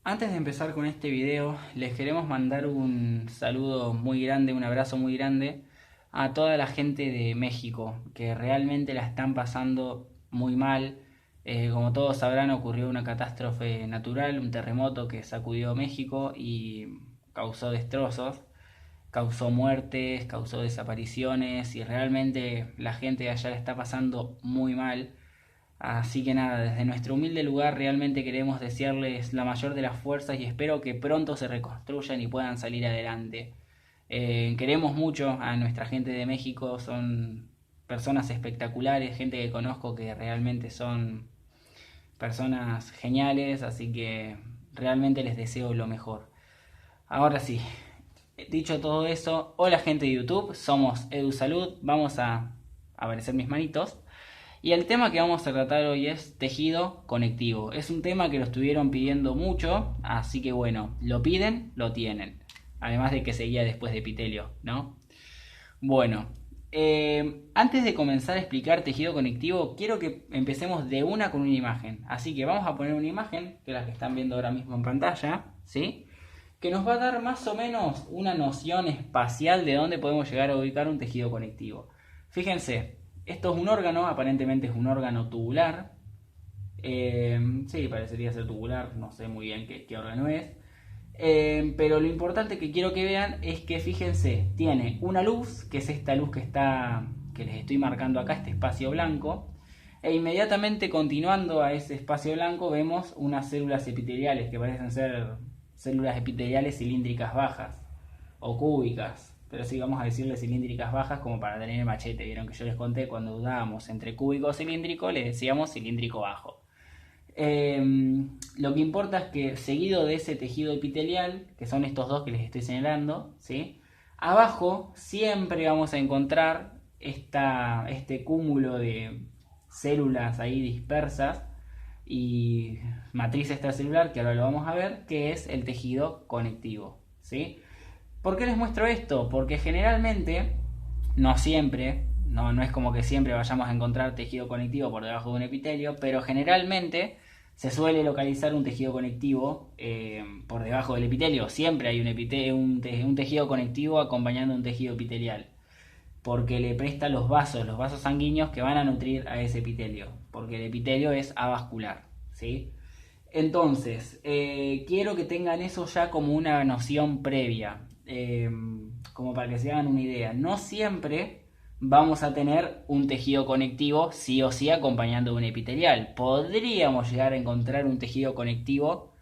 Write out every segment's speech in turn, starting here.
Antes de empezar con este video, les queremos mandar un saludo muy grande, un abrazo muy grande a toda la gente de México, que realmente la están pasando muy mal. Como todos sabrán, ocurrió una catástrofe natural, un terremoto que sacudió México y causó destrozos, causó muertes, causó desapariciones y realmente la gente de allá la está pasando muy mal. Así que nada, desde nuestro humilde lugar realmente queremos desearles la mayor de las fuerzas y espero que pronto se reconstruyan y puedan salir adelante. Queremos mucho a nuestra gente de México, son personas espectaculares, gente que conozco que realmente son personas geniales, así que realmente les deseo lo mejor. Ahora sí, dicho todo eso, hola gente de YouTube, somos EduSalud, vamos a aparecer mis manitos. Y el tema que vamos a tratar hoy es tejido conectivo. Es un tema que lo estuvieron pidiendo mucho, así que bueno, lo piden, lo tienen. Además de que seguía después de epitelio, ¿no? Bueno, antes de comenzar a explicar tejido conectivo, quiero que empecemos de una con una imagen. Así que vamos a poner una imagen, que es la que están viendo ahora mismo en pantalla, ¿sí? Que nos va a dar más o menos una noción espacial de dónde podemos llegar a ubicar un tejido conectivo. Fíjense, esto es un órgano, aparentemente es un órgano tubular. Sí, parecería ser tubular, no sé muy bien qué órgano es. Pero lo importante que quiero que vean es que fíjense, tiene una luz, que es esta luz que les estoy marcando acá, este espacio blanco. E inmediatamente continuando a ese espacio blanco vemos unas células epiteliales que parecen ser células epiteliales cilíndricas bajas o cúbicas, pero sí vamos a decirle cilíndricas bajas como para tener el machete. Vieron que yo les conté cuando dudábamos entre cúbico o cilíndrico, le decíamos cilíndrico bajo. Lo que importa es que seguido de ese tejido epitelial, que son estos dos que les estoy señalando, ¿sí? Abajo siempre vamos a encontrar este cúmulo de células ahí dispersas y matriz extracelular, que ahora lo vamos a ver, que es el tejido conectivo, ¿sí? ¿Por qué les muestro esto? Porque generalmente, no siempre, no es como que siempre vayamos a encontrar tejido conectivo por debajo de un epitelio, pero generalmente se suele localizar un tejido conectivo por debajo del epitelio. Siempre hay un tejido conectivo acompañando un tejido epitelial, porque le presta los vasos sanguíneos que van a nutrir a ese epitelio, porque el epitelio es avascular, ¿sí? Entonces, quiero que tengan eso ya como una noción previa, como para que se hagan una idea. No siempre vamos a tener un tejido conectivo sí o sí acompañando de un epitelial. Podríamos llegar a encontrar un tejido conectivo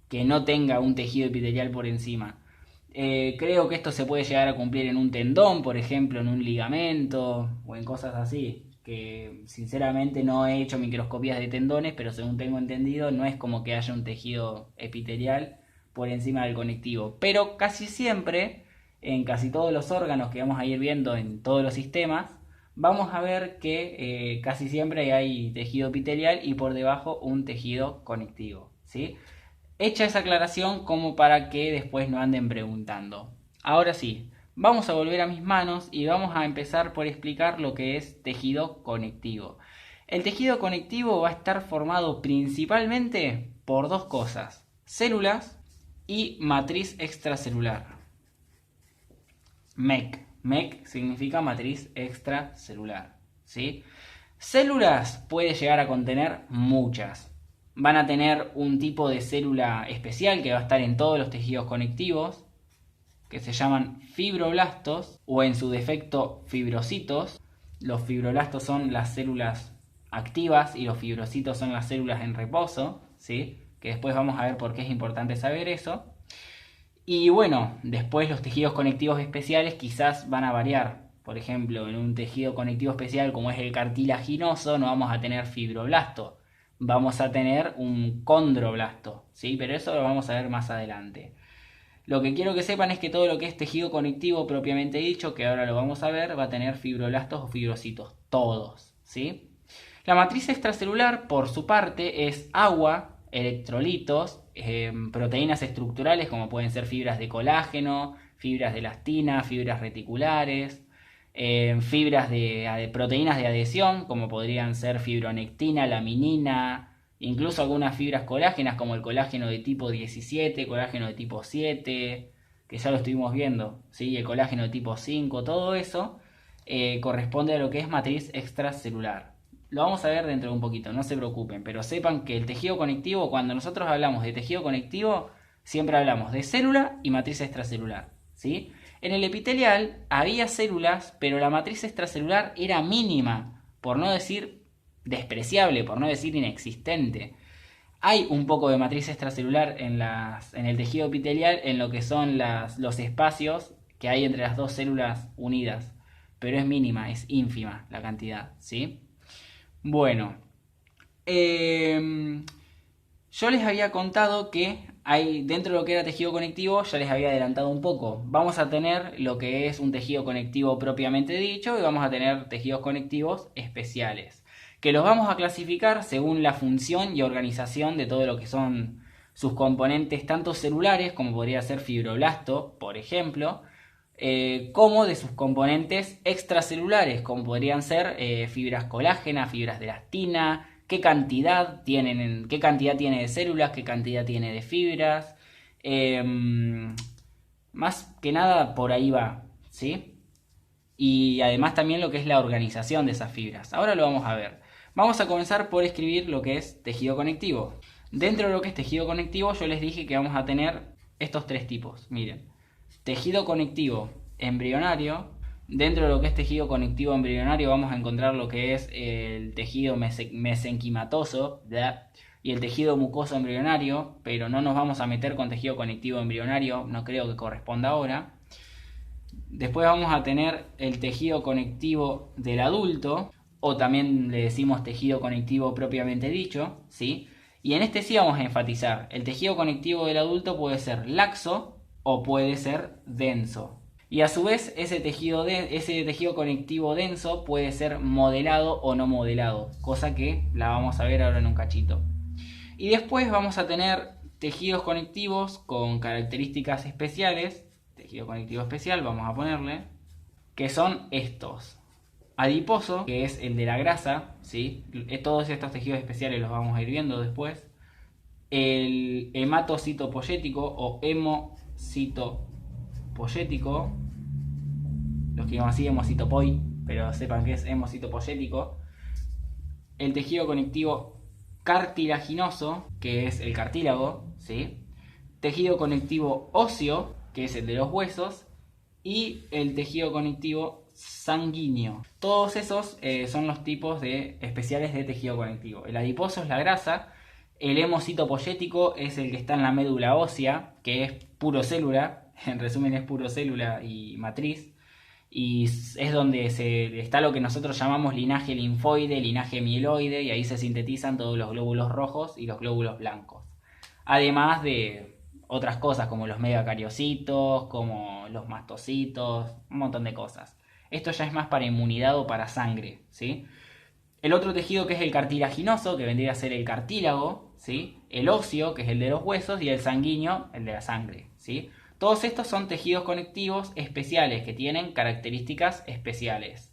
que no tenga un tejido epitelial por encima. Creo que esto se puede llegar a cumplir en un tendón, por ejemplo, en un ligamento o en cosas así. Que sinceramente no he hecho microscopías de tendones, pero según tengo entendido no es como que haya un tejido epitelial por encima del conectivo. Pero casi siempre, en casi todos los órganos que vamos a ir viendo en todos los sistemas, vamos a ver que casi siempre hay tejido epitelial y por debajo un tejido conectivo, ¿sí? Hecha esa aclaración como para que después no anden preguntando. Ahora sí, vamos a volver a mis manos y vamos a empezar por explicar lo que es tejido conectivo. El tejido conectivo va a estar formado principalmente por dos cosas: células y matriz extracelular. MEC. MEC significa matriz extracelular, ¿sí? Células puede llegar a contener muchas. Van a tener un tipo de célula especial que va a estar en todos los tejidos conectivos, que se llaman fibroblastos o en su defecto fibrocitos. Los fibroblastos son las células activas y los fibrocitos son las células en reposo, ¿sí? Que después vamos a ver por qué es importante saber eso. Y bueno, después los tejidos conectivos especiales quizás van a variar. Por ejemplo, en un tejido conectivo especial como es el cartilaginoso no vamos a tener fibroblasto, vamos a tener un condroblasto, ¿sí? Pero eso lo vamos a ver más adelante. Lo que quiero que sepan es que todo lo que es tejido conectivo propiamente dicho, que ahora lo vamos a ver, va a tener fibroblastos o fibrocitos, todos, ¿sí? La matriz extracelular, por su parte, es agua, electrolitos, proteínas estructurales como pueden ser fibras de colágeno, fibras de elastina, fibras reticulares, fibras de proteínas de adhesión como podrían ser fibronectina, laminina incluso algunas fibras colágenas como el colágeno de tipo 17, colágeno de tipo 7, que ya lo estuvimos viendo, ¿sí? El colágeno de tipo 5, todo eso corresponde a lo que es matriz extracelular. Lo vamos a ver dentro de un poquito, no se preocupen, pero sepan que el tejido conectivo, cuando nosotros hablamos de tejido conectivo, siempre hablamos de célula y matriz extracelular, ¿sí? En el epitelial había células, pero la matriz extracelular era mínima, por no decir despreciable, por no decir inexistente. Hay un poco de matriz extracelular en el tejido epitelial, en lo que son los espacios que hay entre las dos células unidas, pero es mínima, es ínfima la cantidad, ¿sí? Bueno, yo les había contado que hay, dentro de lo que era tejido conectivo, ya les había adelantado un poco. Vamos a tener lo que es un tejido conectivo propiamente dicho y vamos a tener tejidos conectivos especiales, que los vamos a clasificar según la función y organización de todo lo que son sus componentes, tanto celulares, como podría ser fibroblasto, por ejemplo, como de sus componentes extracelulares, como podrían ser fibras colágenas, fibras de elastina, qué cantidad tiene de células, qué cantidad tiene de fibras. Más que nada por ahí va, ¿sí? Y además también lo que es la organización de esas fibras. Ahora lo vamos a ver. Vamos a comenzar por escribir lo que es tejido conectivo. Dentro de lo que es tejido conectivo yo les dije que vamos a tener estos tres tipos. Miren, tejido conectivo embrionario. Dentro de lo que es tejido conectivo embrionario vamos a encontrar lo que es el tejido mesenquimatoso y el tejido mucoso embrionario, pero no nos vamos a meter con tejido conectivo embrionario, no creo que corresponda ahora. Después vamos a tener el tejido conectivo del adulto, o también le decimos tejido conectivo propiamente dicho, ¿sí? Y en este sí vamos a enfatizar, el tejido conectivo del adulto puede ser laxo o puede ser denso. Y a su vez ese tejido conectivo denso puede ser modelado o no modelado, cosa que la vamos a ver ahora en un cachito. Y después vamos a tener tejidos conectivos con características especiales, tejido conectivo especial vamos a ponerle, que son estos. Adiposo, que es el de la grasa, ¿sí? Todos estos tejidos especiales los vamos a ir viendo después. El hematocitopoyético o hemocitopoyético, los que llaman así hemocitopoi, pero sepan que es hemocitopoyético. El tejido conectivo cartilaginoso, que es el cartílago, ¿sí? Tejido conectivo óseo, que es el de los huesos, y el tejido conectivo sanguíneo. Todos esos son los tipos especiales de tejido conectivo. El adiposo es la grasa, el hemocitopoyético es el que está en la médula ósea, que es puro célula, en resumen es puro célula y matriz, y es donde está lo que nosotros llamamos linaje linfoide, linaje mieloide, y ahí se sintetizan todos los glóbulos rojos y los glóbulos blancos. Además de otras cosas como los megacariocitos, como los mastocitos, un montón de cosas. Esto ya es más para inmunidad o para sangre, ¿sí? El otro tejido que es el cartilaginoso, que vendría a ser el cartílago, ¿sí? El óseo, que es el de los huesos, y el sanguíneo, el de la sangre, ¿sí? Todos estos son tejidos conectivos especiales que tienen características especiales.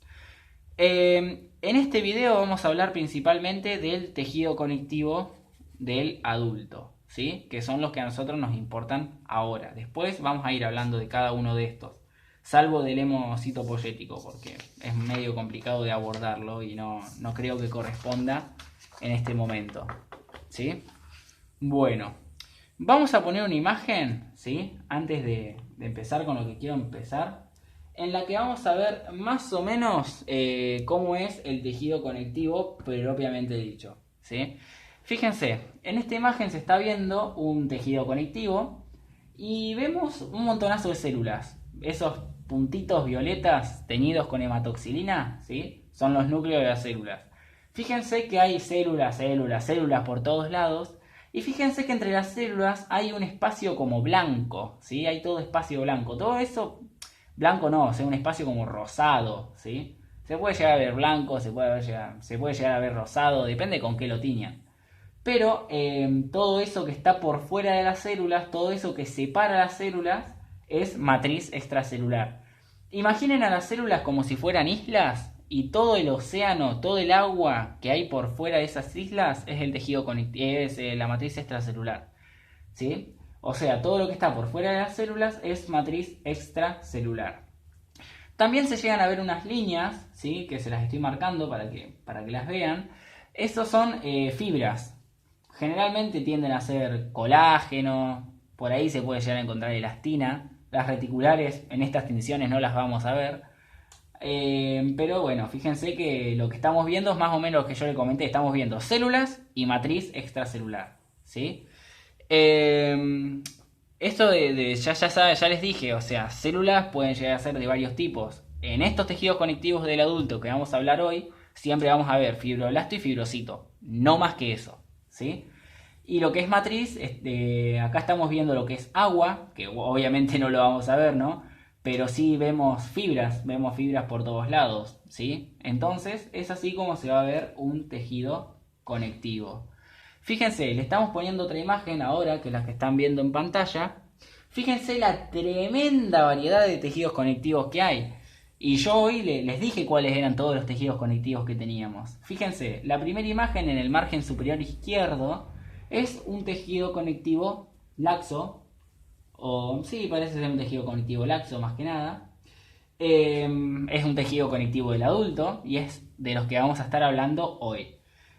En este video vamos a hablar principalmente del tejido conectivo del adulto, ¿sí? Que son los que a nosotros nos importan ahora. Después vamos a ir hablando de cada uno de estos, salvo del hemocitopoyético, porque es medio complicado de abordarlo y no creo que corresponda en este momento, ¿sí? Bueno, vamos a poner una imagen, ¿sí? Antes de empezar con lo que quiero empezar, en la que vamos a ver más o menos cómo es el tejido conectivo propiamente dicho, ¿sí? Fíjense, en esta imagen se está viendo un tejido conectivo y vemos un montonazo de células. Esos puntitos violetas teñidos con hematoxilina, ¿sí? Son los núcleos de las células. Fíjense que hay células por todos lados. Y fíjense que entre las células hay un espacio como blanco, ¿sí? Hay todo espacio blanco. Todo eso, blanco no, o sea, un espacio como rosado, ¿sí? Se puede llegar a ver blanco, se puede llegar a ver rosado, depende con qué lo tiñan. Pero todo eso que está por fuera de las células, todo eso que separa las células, es matriz extracelular. Imaginen a las células como si fueran islas y todo el océano, todo el agua que hay por fuera de esas islas es el tejido conectivo, es la matriz extracelular, ¿sí? O sea, todo lo que está por fuera de las células es matriz extracelular. También se llegan a ver unas líneas, ¿sí? Que se las estoy marcando para que las vean. Estos son fibras. Generalmente tienden a ser colágeno, por ahí se puede llegar a encontrar elastina. Las reticulares en estas tensiones no las vamos a ver. Pero bueno, fíjense que lo que estamos viendo es más o menos lo que yo le comenté. Estamos viendo células y matriz extracelular, ¿sí? Esto ya les dije, o sea, células pueden llegar a ser de varios tipos. En estos tejidos conectivos del adulto que vamos a hablar hoy, siempre vamos a ver fibroblasto y fibrocito, no más que eso, ¿sí? Y lo que es matriz, acá estamos viendo lo que es agua, que obviamente no lo vamos a ver, ¿no? Pero sí vemos fibras por todos lados, ¿sí? Entonces es así como se va a ver un tejido conectivo. Fíjense, le estamos poniendo otra imagen ahora que las que están viendo en pantalla. Fíjense la tremenda variedad de tejidos conectivos que hay. Y yo hoy les dije cuáles eran todos los tejidos conectivos que teníamos. Fíjense, la primera imagen en el margen superior izquierdo es un tejido conectivo laxo. O sí, parece ser un tejido conectivo laxo más que nada. Es un tejido conectivo del adulto y es de los que vamos a estar hablando hoy.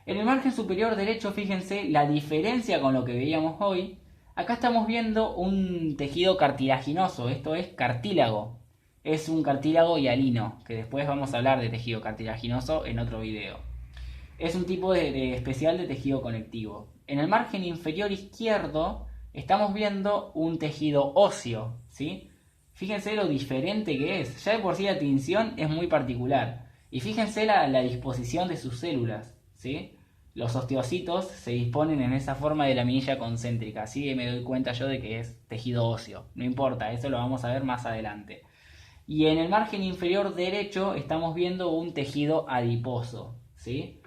En el margen superior derecho, fíjense la diferencia con lo que veíamos hoy. Acá estamos viendo un tejido cartilaginoso, esto es cartílago. Es un cartílago hialino, que después vamos a hablar de tejido cartilaginoso en otro video. Es un tipo especial de tejido conectivo. En el margen inferior izquierdo estamos viendo un tejido óseo, ¿sí? Fíjense lo diferente que es. Ya de por sí la tinción es muy particular. Y fíjense la disposición de sus células, ¿sí? Los osteocitos se disponen en esa forma de laminilla concéntrica, así que me doy cuenta yo de que es tejido óseo. No importa, eso lo vamos a ver más adelante. Y en el margen inferior derecho estamos viendo un tejido adiposo, ¿sí?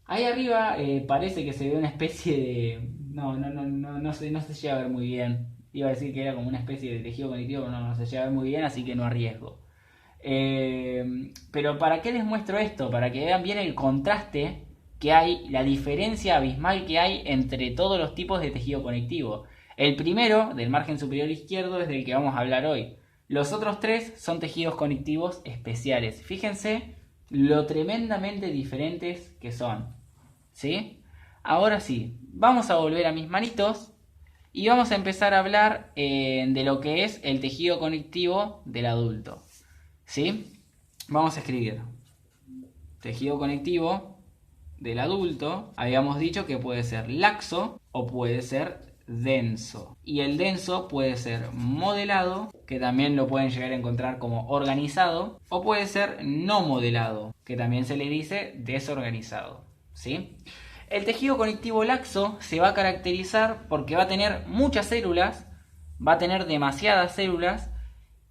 Ahí arriba parece que se ve una especie de... No se llega a ver muy bien. Iba a decir que era como una especie de tejido conectivo, pero no se llega a ver muy bien, así que no arriesgo. Pero ¿para qué les muestro esto? Para que vean bien el contraste que hay, la diferencia abismal que hay entre todos los tipos de tejido conectivo. El primero, del margen superior izquierdo, es del que vamos a hablar hoy. Los otros tres son tejidos conectivos especiales. Fíjense lo tremendamente diferentes que son, ¿sí? Ahora sí, vamos a volver a mis manitos y vamos a empezar a hablar de lo que es el tejido conectivo del adulto, ¿sí? Vamos a escribir tejido conectivo del adulto. Habíamos dicho que puede ser laxo o puede ser denso. Y el denso puede ser modelado, que también lo pueden llegar a encontrar como organizado, o puede ser no modelado, que también se le dice desorganizado, ¿sí? El tejido conectivo laxo se va a caracterizar porque va a tener muchas células, va a tener demasiadas células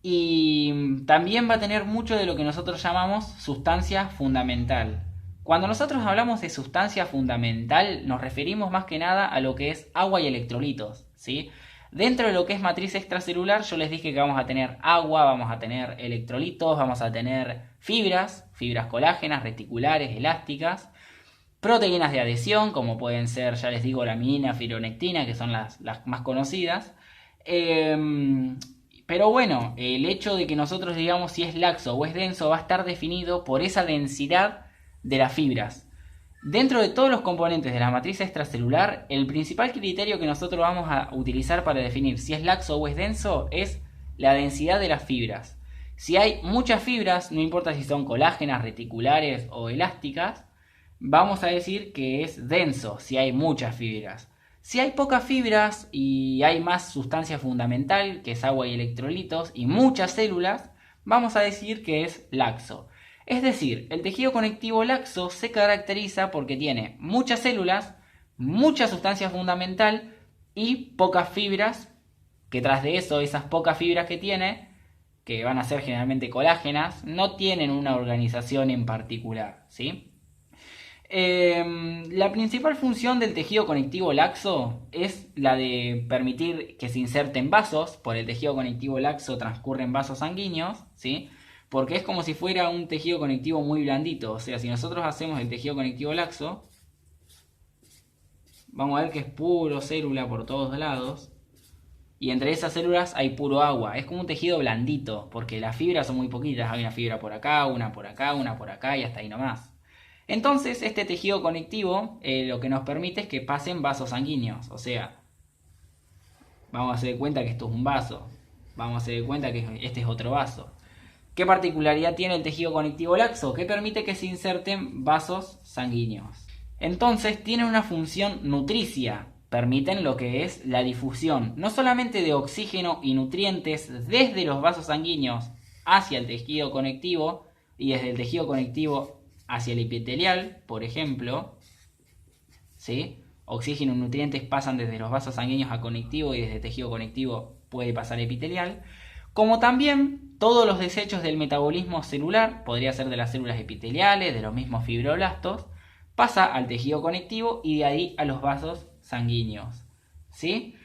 y también va a tener mucho de lo que nosotros llamamos sustancia fundamental. Cuando nosotros hablamos de sustancia fundamental nos referimos más que nada a lo que es agua y electrolitos, ¿sí? Dentro de lo que es matriz extracelular yo les dije que vamos a tener agua, vamos a tener electrolitos, vamos a tener fibras colágenas, reticulares, elásticas, proteínas de adhesión como pueden ser, ya les digo, la minina, fibronectina, que son las más conocidas. Pero bueno, el hecho de que nosotros digamos si es laxo o es denso va a estar definido por esa densidad de las fibras. Dentro de todos los componentes de la matriz extracelular, el principal criterio que nosotros vamos a utilizar para definir si es laxo o es denso es la densidad de las fibras. Si hay muchas fibras, no importa si son colágenas, reticulares o elásticas, vamos a decir que es denso si hay muchas fibras. Si hay pocas fibras y hay más sustancia fundamental, que es agua y electrolitos, y muchas células, vamos a decir que es laxo. Es decir, el tejido conectivo laxo se caracteriza porque tiene muchas células, mucha sustancia fundamental y pocas fibras, que tras de eso, esas pocas fibras que tiene, que van a ser generalmente colágenas, no tienen una organización en particular, ¿sí? La principal función del tejido conectivo laxo es la de permitir que se inserten vasos. Por el tejido conectivo laxo transcurren vasos sanguíneos, ¿sí? porque es como si fuera un tejido conectivo muy blandito. O sea, si nosotros hacemos el tejido conectivo laxo, vamos a ver que es puro célula por todos lados. Y entre esas células hay puro agua. Es como un tejido blandito, porque las fibras son muy poquitas. Hay una fibra por acá, una por acá, una por acá y hasta ahí nomás. Entonces, este tejido conectivo lo que nos permite es que pasen vasos sanguíneos. O sea, vamos a hacer de cuenta que esto es un vaso. Vamos a hacer de cuenta que este es otro vaso. ¿Qué particularidad tiene el tejido conectivo laxo? Que permite que se inserten vasos sanguíneos. Entonces, tiene una función nutricia. Permiten lo que es la difusión, no solamente de oxígeno y nutrientes desde los vasos sanguíneos hacia el tejido conectivo y desde el tejido conectivo hacia el epitelial, por ejemplo, ¿sí? Oxígeno y nutrientes pasan desde los vasos sanguíneos a conectivo y desde el tejido conectivo puede pasar epitelial, como también todos los desechos del metabolismo celular, podría ser de las células epiteliales, de los mismos fibroblastos, pasa al tejido conectivo y de ahí a los vasos sanguíneos, ¿sí?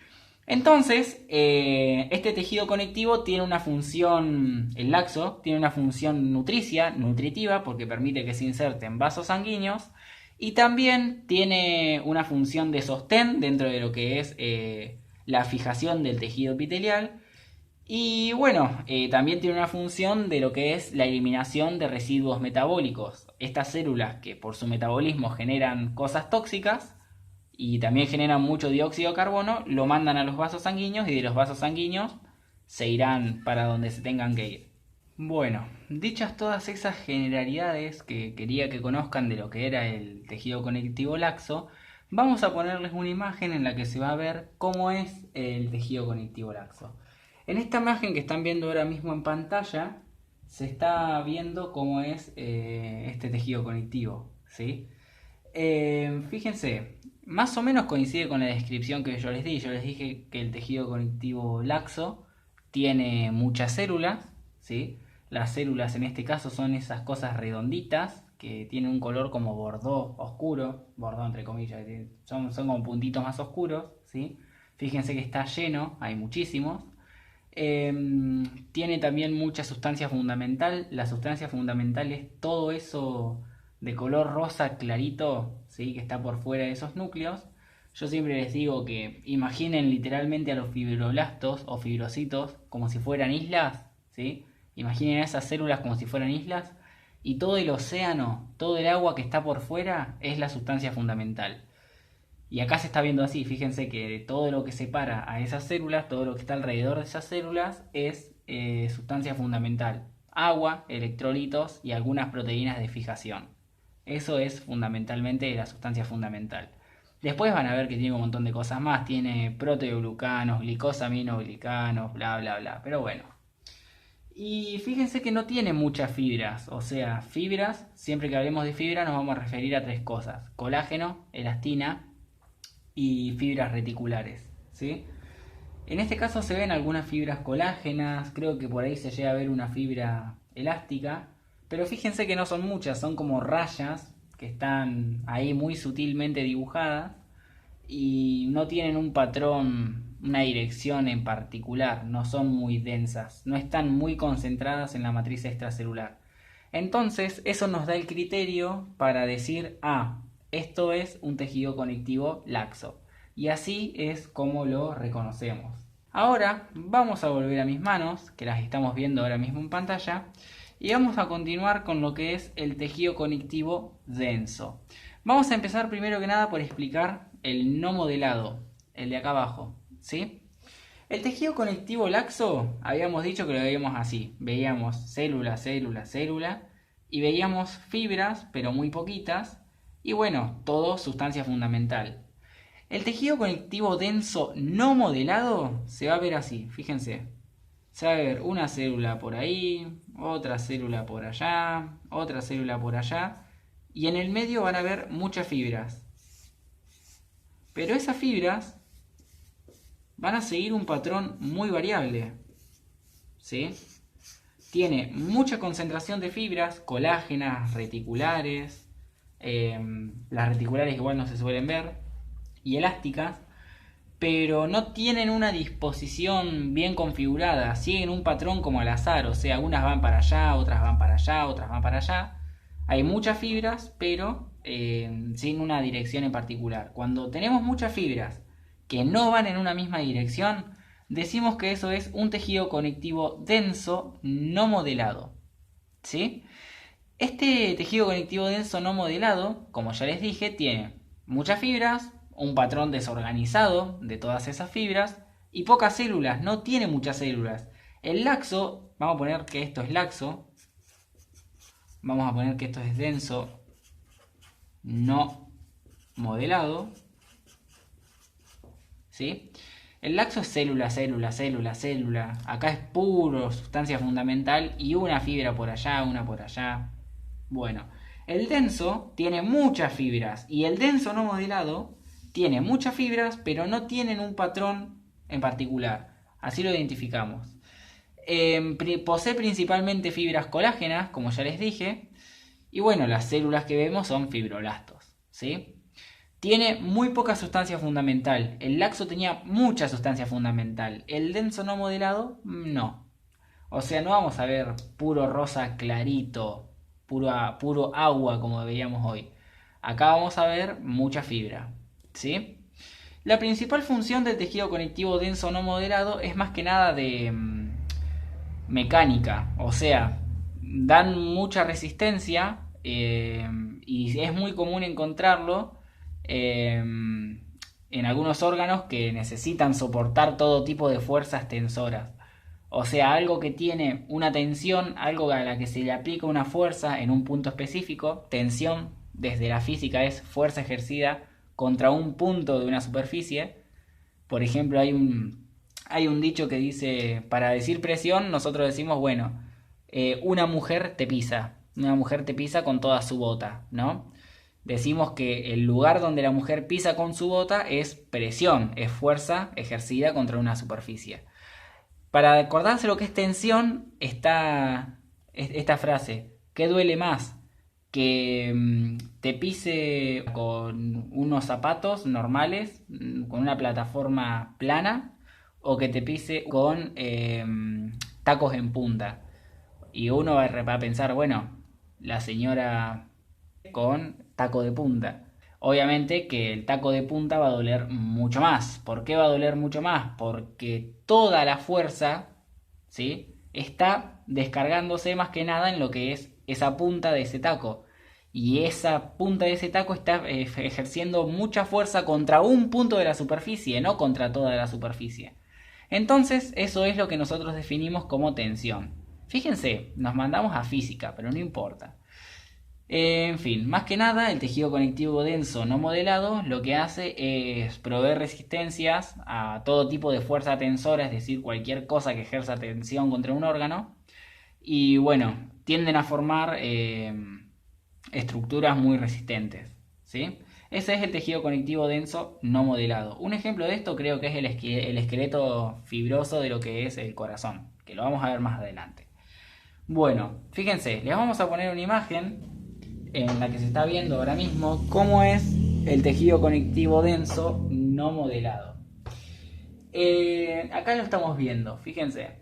Entonces, este tejido conectivo tiene una función, el laxo, tiene una función nutritiva, porque permite que se inserten vasos sanguíneos, y también tiene una función de sostén dentro de lo que es la fijación del tejido epitelial, y bueno, también tiene una función de lo que es la eliminación de residuos metabólicos. Estas células que por su metabolismo generan cosas tóxicas, y también generan mucho dióxido de carbono, lo mandan a los vasos sanguíneos y de los vasos sanguíneos se irán para donde se tengan que ir. Bueno, dichas todas esas generalidades que quería que conozcan de lo que era el tejido conectivo laxo, vamos a ponerles una imagen en la que se va a ver cómo es el tejido conectivo laxo. En esta imagen que están viendo ahora mismo en pantalla, se está viendo cómo es este tejido conectivo, ¿sí? Fíjense, más o menos coincide con la descripción que yo les di. Yo les dije que el tejido conectivo laxo tiene muchas células, ¿sí? Las células en este caso son esas cosas redonditas que tienen un color como bordó oscuro, bordó entre comillas, son como puntitos más oscuros, ¿sí? Fíjense que está lleno, hay muchísimos. Tiene también mucha sustancia fundamental. La sustancia fundamental es todo eso de color rosa clarito, ¿sí? Que está por fuera de esos núcleos. Yo siempre les digo que imaginen literalmente a los fibroblastos o fibrocitos como si fueran islas, ¿sí? Imaginen a esas células como si fueran islas, y todo el océano, todo el agua que está por fuera es la sustancia fundamental. Y acá se está viendo así, fíjense que todo lo que separa a esas células, todo lo que está alrededor de esas células es sustancia fundamental. Agua, electrolitos y algunas proteínas de fijación. Eso es fundamentalmente la sustancia fundamental. Después van a ver que tiene un montón de cosas más. Tiene proteoglucanos, glicosaminoglicanos, bla bla bla. Pero bueno. Y fíjense que no tiene muchas fibras. O sea, fibras, siempre que hablemos de fibra nos vamos a referir a tres cosas. Colágeno, elastina y fibras reticulares, ¿sí? En este caso se ven algunas fibras colágenas, creo que por ahí se llega a ver una fibra elástica, pero fíjense que no son muchas, son como rayas que están ahí muy sutilmente dibujadas y no tienen un patrón, una dirección en particular, no son muy densas, no están muy concentradas en la matriz extracelular. Entonces eso nos da el criterio para decir, esto es un tejido conectivo laxo. Y así es como lo reconocemos. Ahora vamos a volver a mis manos, que las estamos viendo ahora mismo en pantalla, y vamos a continuar con lo que es el tejido conectivo denso. Vamos a empezar primero que nada por explicar el no modelado, el de acá abajo, ¿sí? El tejido conectivo laxo, habíamos dicho que lo veíamos así. Veíamos célula, célula, célula, y veíamos fibras, pero muy poquitas, y bueno, todo sustancia fundamental. El tejido conectivo denso no modelado se va a ver así, fíjense. Se va a ver una célula por ahí, otra célula por allá, otra célula por allá, y en el medio van a ver muchas fibras. Pero esas fibras van a seguir un patrón muy variable, ¿sí? Tiene mucha concentración de fibras, colágenas, reticulares, las reticulares igual no se suelen ver, y elásticas, pero no tienen una disposición bien configurada, siguen un patrón como al azar, o sea, unas van para allá, otras van para allá, otras van para allá. Hay muchas fibras, pero sin una dirección en particular. Cuando tenemos muchas fibras que no van en una misma dirección, decimos que eso es un tejido conectivo denso no modelado. ¿Sí? Este tejido conectivo denso no modelado, como ya les dije, tiene muchas fibras, un patrón desorganizado de todas esas fibras y pocas células, no tiene muchas células. El laxo, vamos a poner que esto es laxo, vamos a poner que esto es denso no modelado, ¿sí? El laxo es célula, célula, célula, célula. Acá es puro sustancia fundamental y una fibra por allá, una por allá. Bueno, el denso tiene muchas fibras y el denso no modelado tiene muchas fibras pero no tienen un patrón en particular. Así lo identificamos. Posee principalmente fibras colágenas, como ya les dije. Y bueno, las células que vemos son fibroblastos, ¿sí? Tiene muy poca sustancia fundamental. El laxo tenía mucha sustancia fundamental. El denso no modelado, no. O sea, no vamos a ver puro rosa clarito, puro agua como veíamos hoy. Acá vamos a ver mucha fibra, ¿sí? La principal función del tejido conectivo denso no modelado es más que nada de mecánica. O sea, dan mucha resistencia y es muy común encontrarlo en algunos órganos que necesitan soportar todo tipo de fuerzas tensoras. O sea, algo que tiene una tensión, algo a la que se le aplica una fuerza en un punto específico. Tensión desde la física es fuerza ejercida contra un punto de una superficie. Por ejemplo, hay un dicho que dice, para decir presión, nosotros decimos, bueno, una mujer te pisa con toda su bota, ¿no? Decimos que el lugar donde la mujer pisa con su bota es presión, es fuerza ejercida contra una superficie. Para acordarse lo que es tensión, está esta frase: ¿qué duele más? ¿Que te pise con unos zapatos normales, con una plataforma plana, o que te pise con tacos en punta? Y uno va a pensar, bueno, la señora con taco de punta. Obviamente que el taco de punta va a doler mucho más. ¿Por qué va a doler mucho más? Porque toda la fuerza, ¿sí?, está descargándose más que nada en lo que es esa punta de ese taco. Y esa punta de ese taco está ejerciendo mucha fuerza contra un punto de la superficie, no contra toda la superficie. Entonces, eso es lo que nosotros definimos como tensión. Fíjense, nos mandamos a física, pero no importa. En fin, más que nada, el tejido conectivo denso no modelado lo que hace es proveer resistencias a todo tipo de fuerza tensora, es decir, cualquier cosa que ejerza tensión contra un órgano. Y bueno, tienden a formar estructuras muy resistentes, ¿sí? Ese es el tejido conectivo denso no modelado. Un ejemplo de esto creo que es el esqueleto fibroso de lo que es el corazón, que lo vamos a ver más adelante. Bueno, fíjense, les vamos a poner una imagen en la que se está viendo ahora mismo cómo es el tejido conectivo denso no modelado. Acá lo estamos viendo, fíjense.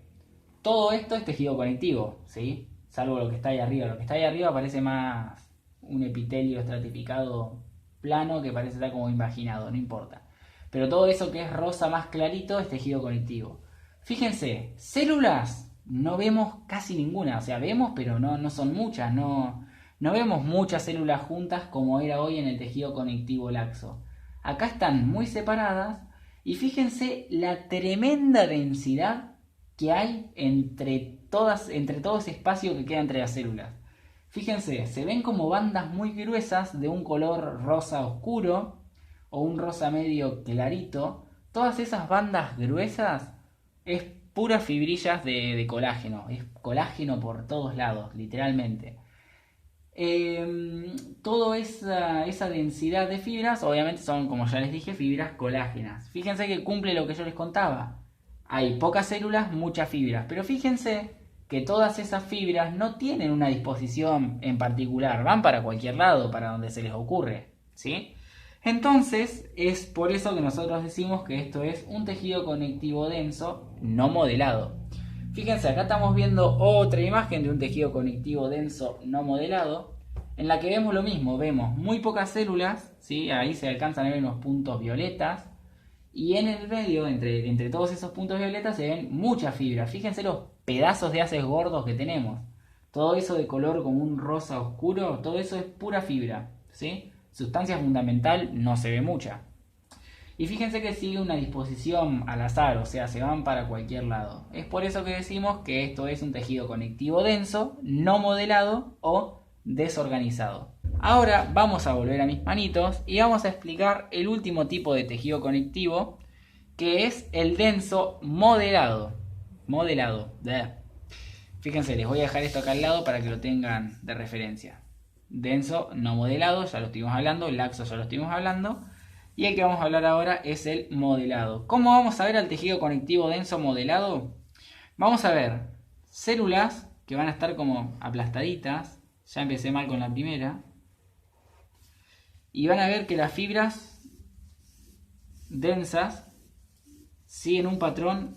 Todo esto es tejido conectivo, ¿sí? Salvo lo que está ahí arriba. Lo que está ahí arriba parece más un epitelio estratificado plano que parece estar como imaginado, no importa. Pero todo eso que es rosa más clarito es tejido conectivo. Fíjense, células no vemos casi ninguna. O sea, vemos, pero no son muchas, no vemos muchas células juntas como era hoy en el tejido conectivo laxo. Acá están muy separadas y fíjense la tremenda densidad que hay entre todo ese espacio que queda entre las células. Fíjense, se ven como bandas muy gruesas de un color rosa oscuro o un rosa medio clarito. Todas esas bandas gruesas es puras fibrillas de colágeno. Es colágeno por todos lados, literalmente. Toda esa densidad de fibras obviamente son, como ya les dije, fibras colágenas. Fíjense que cumple lo que yo les contaba. Hay pocas células, muchas fibras. Pero fíjense que todas esas fibras no tienen una disposición en particular. Van para cualquier lado, para donde se les ocurre, ¿sí? Entonces, es por eso que nosotros decimos que esto es un tejido conectivo denso no modelado. Fíjense, acá estamos viendo otra imagen de un tejido conectivo denso no modelado, en la que vemos lo mismo, vemos muy pocas células, ¿sí? Ahí se alcanzan a ver unos puntos violetas, y en el medio, entre todos esos puntos violetas, se ven muchas fibras. Fíjense los pedazos de haces gordos que tenemos. Todo eso de color como un rosa oscuro, todo eso es pura fibra, ¿sí? Sustancia fundamental no se ve mucha. Y fíjense que sigue una disposición al azar, o sea, se van para cualquier lado. Es por eso que decimos que esto es un tejido conectivo denso, no modelado o desorganizado. Ahora vamos a volver a mis manitos y vamos a explicar el último tipo de tejido conectivo, que es el denso modelado. Modelado. Fíjense, les voy a dejar esto acá al lado para que lo tengan de referencia. Denso no modelado, ya lo estuvimos hablando. Laxo ya lo estuvimos hablando. Y el que vamos a hablar ahora es el modelado. ¿Cómo vamos a ver al tejido conectivo denso modelado? Vamos a ver células que van a estar como aplastaditas. Ya empecé mal con la primera. Y van a ver que las fibras densas siguen un patrón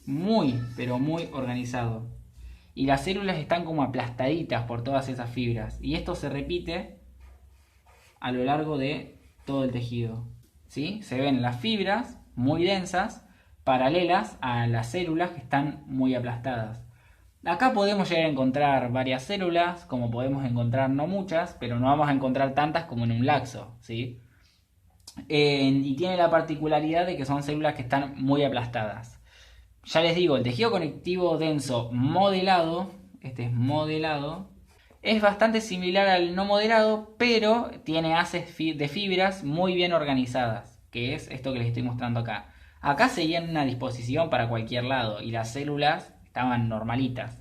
muy, pero muy organizado. Y las células están como aplastaditas por todas esas fibras. Y esto se repite a lo largo de todo el tejido, ¿sí? Se ven las fibras muy densas paralelas a las células que están muy aplastadas. Acá podemos llegar a encontrar varias células, como podemos encontrar no muchas, pero no vamos a encontrar tantas como en un laxo, ¿sí? Y tiene la particularidad de que son células que están muy aplastadas. Ya les digo, el tejido conectivo denso modelado, este es modelado, es bastante similar al no modelado, pero tiene haces de fibras muy bien organizadas, que es esto que les estoy mostrando acá. Acá seguían una disposición para cualquier lado y las células estaban normalitas.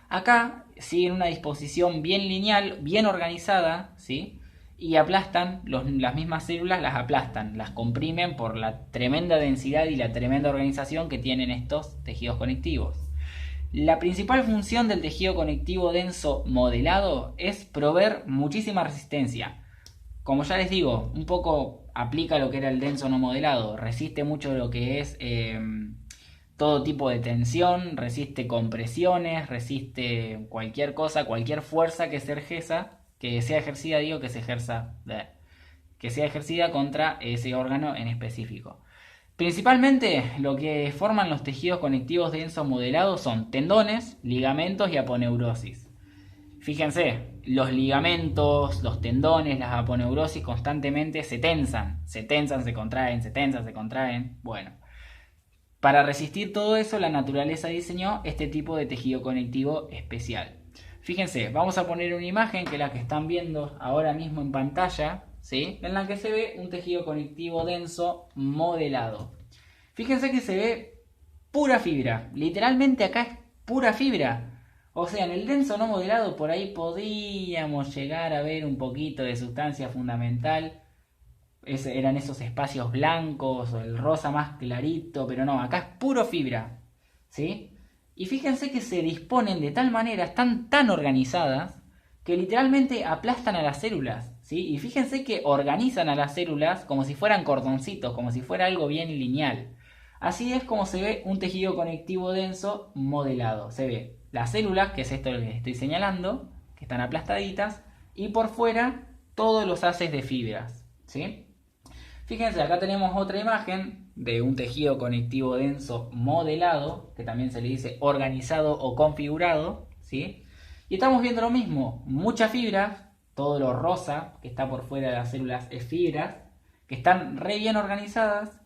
Acá siguen una disposición bien lineal, bien organizada, ¿sí? Y aplastan, las mismas células las aplastan, las comprimen por la tremenda densidad y la tremenda organización que tienen estos tejidos conectivos. La principal función del tejido conectivo denso modelado es proveer muchísima resistencia. Como ya les digo, un poco aplica lo que era el denso no modelado. Resiste mucho lo que es todo tipo de tensión, resiste compresiones, resiste cualquier cosa, cualquier fuerza que sea ejercida, que sea ejercida contra ese órgano en específico. Principalmente lo que forman los tejidos conectivos densos modelados son tendones, ligamentos y aponeurosis. Fíjense, los ligamentos, los tendones, las aponeurosis constantemente se tensan, se contraen, se tensan, se contraen. Bueno, para resistir todo eso, la naturaleza diseñó este tipo de tejido conectivo especial. Fíjense, vamos a poner una imagen que es la que están viendo ahora mismo en pantalla, ¿sí? En la que se ve un tejido conectivo denso modelado. Fíjense que se ve pura fibra, literalmente acá es pura fibra. O sea, en el denso no modelado por ahí podíamos llegar a ver un poquito de sustancia fundamental. Eran esos espacios blancos o el rosa más clarito, pero no, acá es puro fibra, ¿sí? Y fíjense que se disponen de tal manera, están tan organizadas, que literalmente aplastan a las células, ¿sí? Y fíjense que organizan a las células como si fueran cordoncitos, como si fuera algo bien lineal. Así es como se ve un tejido conectivo denso modelado. Se ve las células, que es esto que les estoy señalando, que están aplastaditas, y por fuera todos los haces de fibras, ¿sí? Fíjense, acá tenemos otra imagen de un tejido conectivo denso modelado, que también se le dice organizado o configurado, ¿sí? Y estamos viendo lo mismo, muchas fibras, todo lo rosa que está por fuera de las células es fibras, que están re bien organizadas,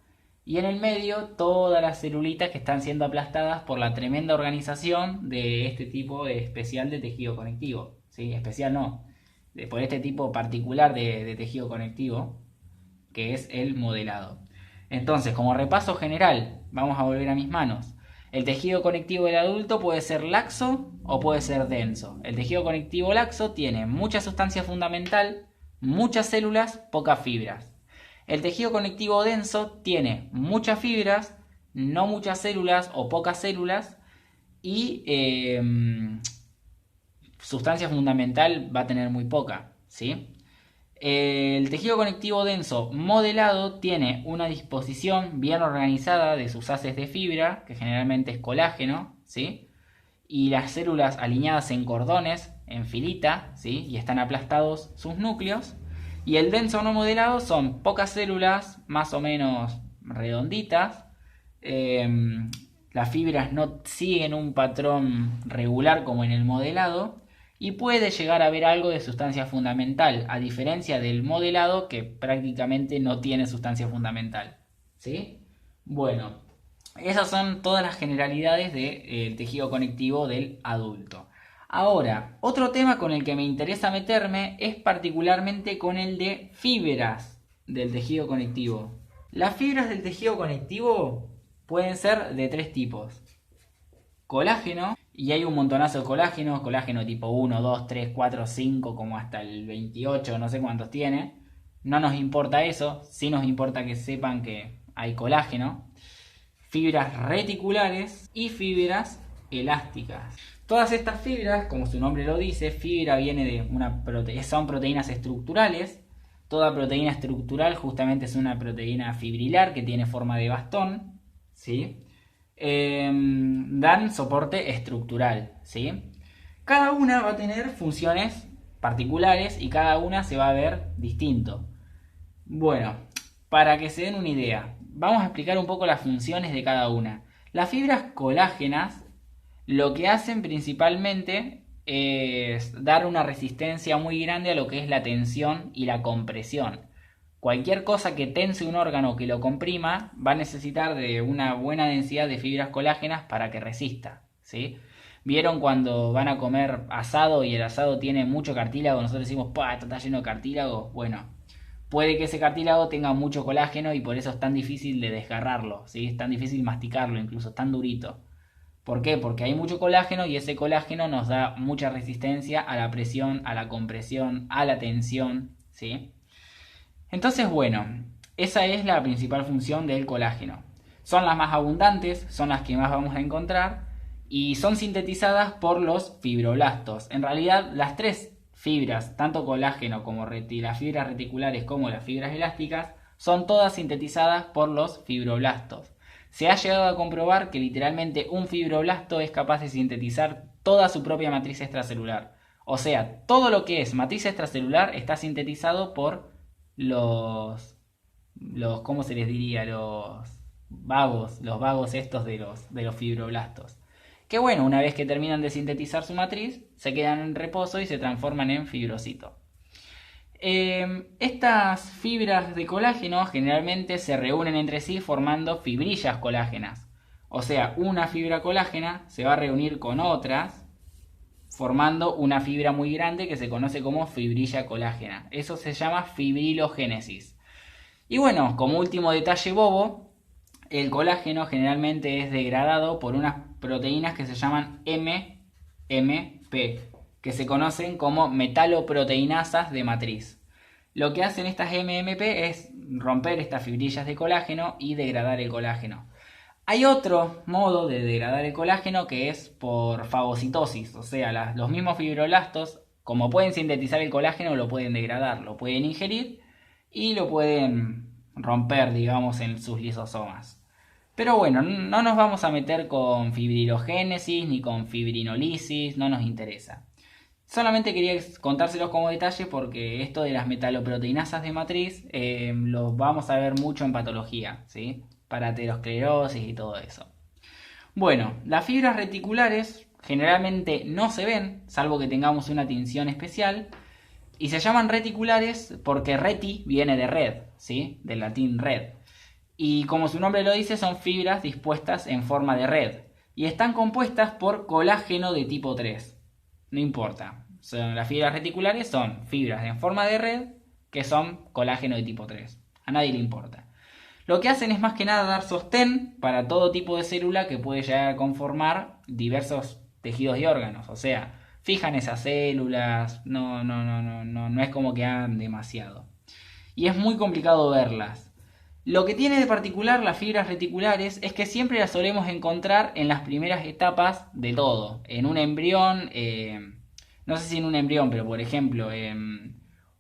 y en el medio todas las celulitas que están siendo aplastadas por la tremenda organización de este tipo especial de tejido conectivo, ¿sí? Especial no, por este tipo particular de tejido conectivo, que es el modelado. Entonces, como repaso general, vamos a volver a mis manos. El tejido conectivo del adulto puede ser laxo o puede ser denso. El tejido conectivo laxo tiene mucha sustancia fundamental, muchas células, pocas fibras. El tejido conectivo denso tiene muchas fibras, no muchas células o pocas células y sustancia fundamental va a tener muy poca, ¿sí? El tejido conectivo denso modelado tiene una disposición bien organizada de sus haces de fibra, que generalmente es colágeno, ¿sí? Y las células alineadas en cordones, en filita, ¿sí? Y están aplastados sus núcleos. Y el denso no modelado son pocas células, más o menos redonditas. Las fibras no siguen un patrón regular como en el modelado. Y puede llegar a haber algo de sustancia fundamental, a diferencia del modelado que prácticamente no tiene sustancia fundamental. ¿Sí? Bueno, esas son todas las generalidades del tejido conectivo del adulto. Ahora, otro tema con el que me interesa meterme es particularmente con el de fibras del tejido conectivo. Las fibras del tejido conectivo pueden ser de tres tipos. Colágeno, y hay un montonazo de colágeno, colágeno tipo 1, 2, 3, 4, 5, como hasta el 28, no sé cuántos tiene. No nos importa eso, sí nos importa que sepan que hay colágeno. Fibras reticulares y fibras elásticas. Todas estas fibras, como su nombre lo dice, fibra viene de son proteínas estructurales. Toda proteína estructural justamente es una proteína fibrilar que tiene forma de bastón, ¿sí? Dan soporte estructural, ¿sí? Cada una va a tener funciones particulares y cada una se va a ver distinto. Bueno, para que se den una idea, vamos a explicar un poco las funciones de cada una. Las fibras colágenas lo que hacen principalmente es dar una resistencia muy grande a lo que es la tensión y la compresión. Cualquier cosa que tense un órgano que lo comprima va a necesitar de una buena densidad de fibras colágenas para que resista, ¿sí? ¿Vieron cuando van a comer asado y el asado tiene mucho cartílago? Nosotros decimos, ¡pah, esto está lleno de cartílago! Bueno, puede que ese cartílago tenga mucho colágeno y por eso es tan difícil de desgarrarlo, ¿sí? Es tan difícil masticarlo, incluso es tan durito. ¿Por qué? Porque hay mucho colágeno y ese colágeno nos da mucha resistencia a la presión, a la compresión, a la tensión, ¿sí? Entonces, bueno, esa es la principal función del colágeno. Son las más abundantes, son las que más vamos a encontrar y son sintetizadas por los fibroblastos. En realidad, las tres fibras, tanto colágeno como las fibras reticulares como las fibras elásticas, son todas sintetizadas por los fibroblastos. Se ha llegado a comprobar que literalmente un fibroblasto es capaz de sintetizar toda su propia matriz extracelular. O sea, todo lo que es matriz extracelular está sintetizado por los ¿cómo se les diría? Los vagos estos de los fibroblastos. Que bueno, una vez que terminan de sintetizar su matriz, se quedan en reposo y se transforman en fibrocito. Estas fibras de colágeno generalmente se reúnen entre sí formando fibrillas colágenas. O sea, una fibra colágena se va a reunir con otras formando una fibra muy grande que se conoce como fibrilla colágena. Eso se llama fibrilogénesis. Y bueno, como último detalle bobo, el colágeno generalmente es degradado por unas proteínas que se llaman MMP, que se conocen como metaloproteinasas de matriz. Lo que hacen estas MMP es romper estas fibrillas de colágeno y degradar el colágeno. Hay otro modo de degradar el colágeno que es por fagocitosis, o sea, los mismos fibroblastos, como pueden sintetizar el colágeno, lo pueden degradar, lo pueden ingerir y lo pueden romper, digamos, en sus lisosomas. Pero bueno, no nos vamos a meter con fibrilogénesis ni con fibrinolisis, no nos interesa. Solamente quería contárselos como detalle porque esto de las metaloproteinasas de matriz lo vamos a ver mucho en patología, ¿sí? Para aterosclerosis y todo eso. Bueno, las fibras reticulares generalmente no se ven, salvo que tengamos una tinción especial, y se llaman reticulares porque reti viene de red, ¿sí? Del latín red. Y como su nombre lo dice, son fibras dispuestas en forma de red, y están compuestas por colágeno de tipo 3. No importa, las fibras reticulares son fibras en forma de red que son colágeno de tipo 3. A nadie le importa. Lo que hacen es más que nada dar sostén para todo tipo de célula que puede llegar a conformar diversos tejidos y órganos. O sea, fijan esas células, no es como que hagan demasiado. Y es muy complicado verlas. Lo que tiene de particular las fibras reticulares es que siempre las solemos encontrar en las primeras etapas de todo. En un embrión, no sé si en un embrión, pero por ejemplo,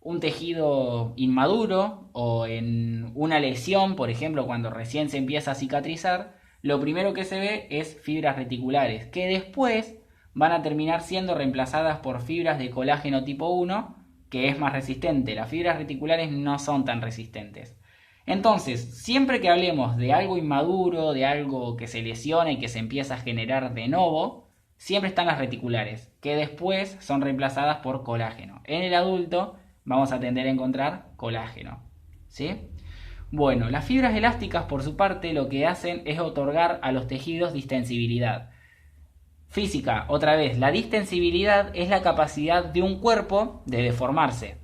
un tejido inmaduro o en una lesión, por ejemplo, cuando recién se empieza a cicatrizar, lo primero que se ve es fibras reticulares, que después van a terminar siendo reemplazadas por fibras de colágeno tipo 1, que es más resistente. Las fibras reticulares no son tan resistentes. Entonces, siempre que hablemos de algo inmaduro, de algo que se lesiona y que se empieza a generar de nuevo, siempre están las reticulares, que después son reemplazadas por colágeno. En el adulto vamos a tender a encontrar colágeno, ¿sí? Bueno, las fibras elásticas por su parte lo que hacen es otorgar a los tejidos distensibilidad. Física, otra vez, la distensibilidad es la capacidad de un cuerpo de deformarse,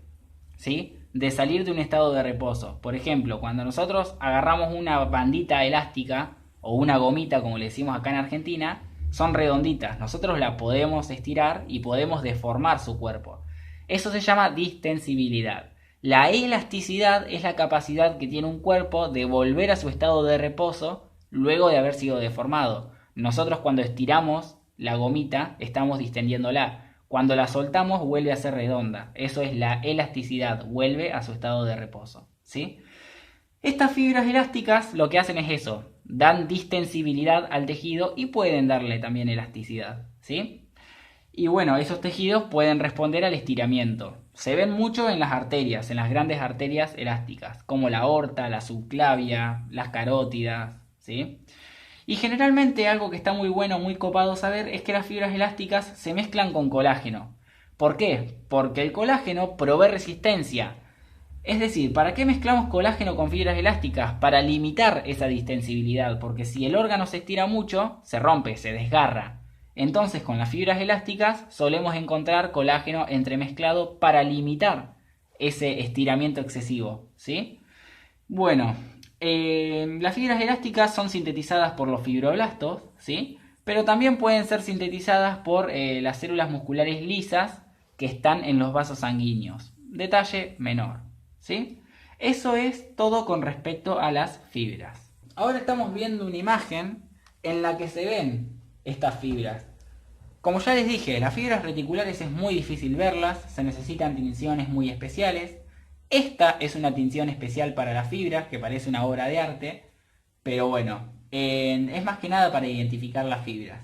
¿sí? De salir de un estado de reposo. Por ejemplo, cuando nosotros agarramos una bandita elástica o una gomita, como le decimos acá en Argentina, son redonditas. Nosotros la podemos estirar y podemos deformar su cuerpo. Eso se llama distensibilidad. La elasticidad es la capacidad que tiene un cuerpo de volver a su estado de reposo luego de haber sido deformado. Nosotros cuando estiramos la gomita estamos distendiéndola. Cuando la soltamos vuelve a ser redonda. Eso es la elasticidad, vuelve a su estado de reposo, ¿sí? Estas fibras elásticas lo que hacen es eso, dan distensibilidad al tejido y pueden darle también elasticidad, ¿sí? Y bueno, esos tejidos pueden responder al estiramiento. Se ven mucho en las arterias, en las grandes arterias elásticas, como la aorta, la subclavia, las carótidas, ¿sí? Y generalmente algo que está muy bueno, muy copado saber, es que las fibras elásticas se mezclan con colágeno. ¿Por qué? Porque el colágeno provee resistencia. Es decir, ¿para qué mezclamos colágeno con fibras elásticas? Para limitar esa distensibilidad, porque si el órgano se estira mucho, se rompe, se desgarra. Entonces con las fibras elásticas solemos encontrar colágeno entremezclado para limitar ese estiramiento excesivo, ¿sí? Bueno, las fibras elásticas son sintetizadas por los fibroblastos, ¿sí? Pero también pueden ser sintetizadas por las células musculares lisas que están en los vasos sanguíneos. Detalle menor, ¿sí? Eso es todo con respecto a las fibras. Ahora estamos viendo una imagen en la que se ven estas fibras. Como ya les dije, las fibras reticulares es muy difícil verlas, se necesitan tinciones muy especiales. Esta es una tinción especial para las fibras, que parece una obra de arte, pero bueno, es más que nada para identificar las fibras.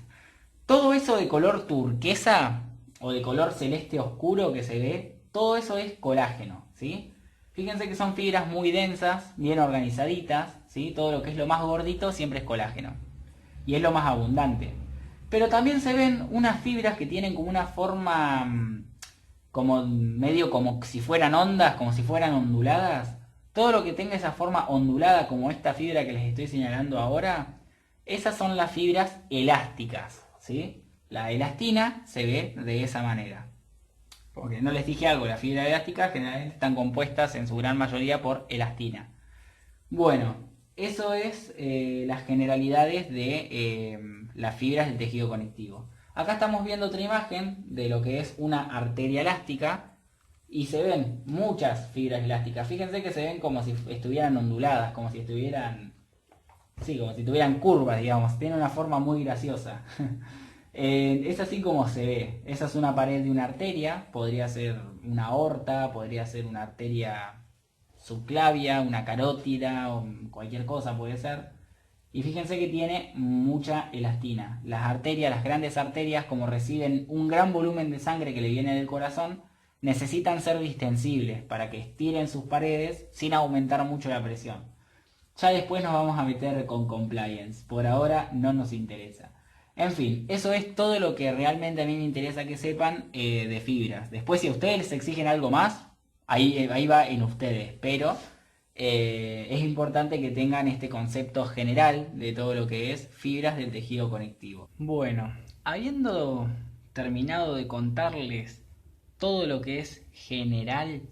Todo eso de color turquesa o de color celeste oscuro que se ve, todo eso es colágeno, ¿sí? Fíjense que son fibras muy densas, bien organizaditas, ¿sí? Todo lo que es lo más gordito siempre es colágeno. Y es lo más abundante. Pero también se ven unas fibras que tienen como una forma como medio como si fueran ondas, como si fueran onduladas. Todo lo que tenga esa forma ondulada como esta fibra que les estoy señalando ahora, esas son las fibras elásticas, ¿sí? La elastina se ve de esa manera. Porque no les dije algo, las fibras elásticas generalmente están compuestas en su gran mayoría por elastina. Bueno, eso es las generalidades de las fibras del tejido conectivo. Acá estamos viendo otra imagen de lo que es una arteria elástica y se ven muchas fibras elásticas. Fíjense que se ven como si estuvieran onduladas, como si estuvieran, sí, como si tuvieran curvas, digamos. Tiene una forma muy graciosa. Es así como se ve. Esa es una pared de una arteria, podría ser una aorta, podría ser una arteria subclavia, una carótida o cualquier cosa puede ser. Y fíjense que tiene mucha elastina. Las arterias, las grandes arterias, como reciben un gran volumen de sangre que le viene del corazón, necesitan ser distensibles para que estiren sus paredes sin aumentar mucho la presión. Ya después nos vamos a meter con compliance. Por ahora no nos interesa. En fin, eso es todo lo que realmente a mí me interesa que sepan de fibras. Después si a ustedes les exigen algo más, ahí va en ustedes. Pero es importante que tengan este concepto general de todo lo que es fibras del tejido conectivo. Bueno, habiendo terminado de contarles todo lo que es general,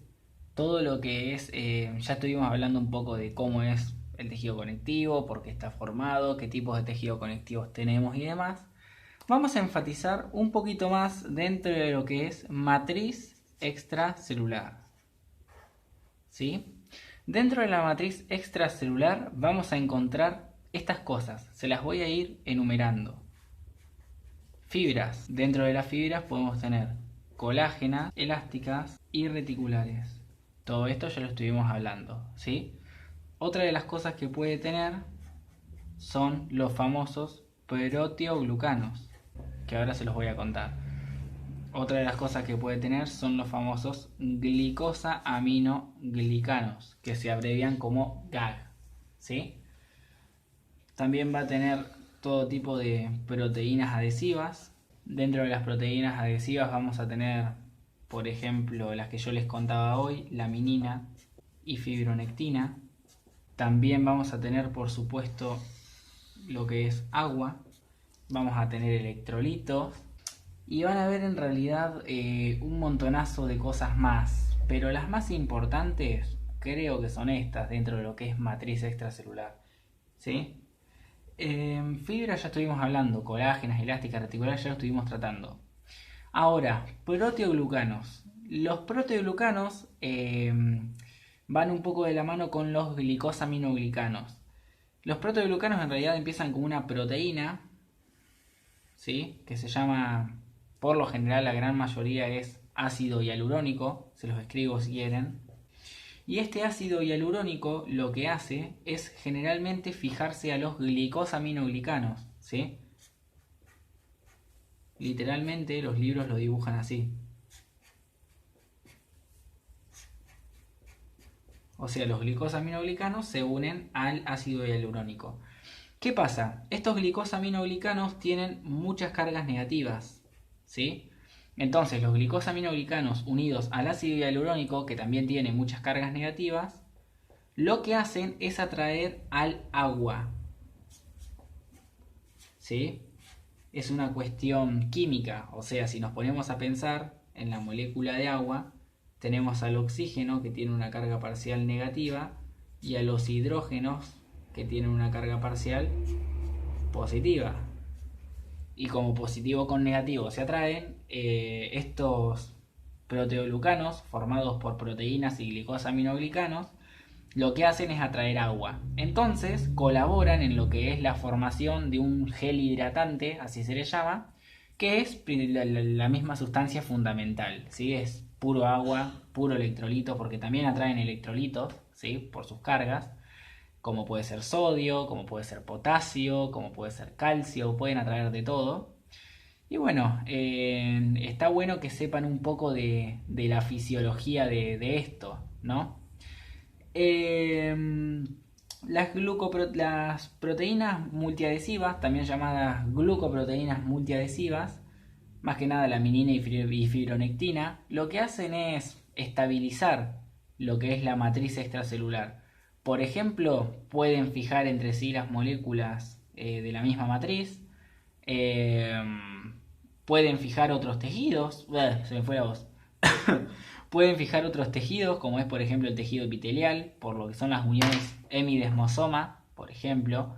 todo lo que es, ya estuvimos hablando un poco de cómo es el tejido conectivo, por qué está formado, qué tipos de tejido conectivos tenemos y demás. Vamos a enfatizar un poquito más dentro de lo que es matriz extracelular, ¿sí? Dentro de la matriz extracelular vamos a encontrar estas cosas, se las voy a ir enumerando. Fibras, dentro de las fibras podemos tener colágenas, elásticas y reticulares. Todo esto ya lo estuvimos hablando, ¿sí? Otra de las cosas que puede tener son los famosos proteoglucanos, que ahora se los voy a contar. Otra de las cosas que puede tener son los famosos glicosaminoglicanos, que se abrevian como GAG, ¿sí? También va a tener todo tipo de proteínas adhesivas. Dentro de las proteínas adhesivas vamos a tener, por ejemplo, las que yo les contaba hoy, laminina y fibronectina. También vamos a tener, por supuesto, lo que es agua. Vamos a tener electrolitos. Y van a ver en realidad un montonazo de cosas más. Pero las más importantes creo que son estas dentro de lo que es matriz extracelular, ¿sí? Fibra ya estuvimos hablando, colágenas, elásticas, reticulares ya lo estuvimos tratando. Ahora, proteoglucanos. Los proteoglucanos van un poco de la mano con los glicosaminoglicanos. Los proteoglucanos en realidad empiezan con una proteína, ¿sí? Que se llama, por lo general la gran mayoría es ácido hialurónico, se los escribo si quieren. Y este ácido hialurónico lo que hace es generalmente fijarse a los glicosaminoglicanos, ¿sí? Literalmente los libros lo dibujan así. O sea, los glicosaminoglicanos se unen al ácido hialurónico. ¿Qué pasa? Estos glicosaminoglicanos tienen muchas cargas negativas, ¿sí? Entonces, los glicosaminoglicanos unidos al ácido hialurónico, que también tiene muchas cargas negativas, lo que hacen es atraer al agua, ¿sí? Es una cuestión química, o sea, si nos ponemos a pensar en la molécula de agua, tenemos al oxígeno que tiene una carga parcial negativa y a los hidrógenos que tienen una carga parcial positiva. Y como positivo con negativo se atraen, estos proteoglucanos formados por proteínas y glicosaminoglicanos lo que hacen es atraer agua. Entonces colaboran en lo que es la formación de un gel hidratante, así se le llama, que es la misma sustancia fundamental, ¿sí? Es puro agua, puro electrolito, porque también atraen electrolitos, ¿sí? Por sus cargas, como puede ser sodio, como puede ser potasio, como puede ser calcio, pueden atraer de todo. Y bueno, está bueno que sepan un poco de la fisiología de esto, ¿no? Las proteínas multiadhesivas, también llamadas glucoproteínas multiadhesivas, más que nada laminina y fibronectina, lo que hacen es estabilizar lo que es la matriz extracelular. Por ejemplo, pueden fijar entre sí las moléculas de la misma matriz, pueden fijar otros tejidos, se me fue la voz. Pueden fijar otros tejidos, como es por ejemplo el tejido epitelial, por lo que son las uniones hemidesmosoma, por ejemplo.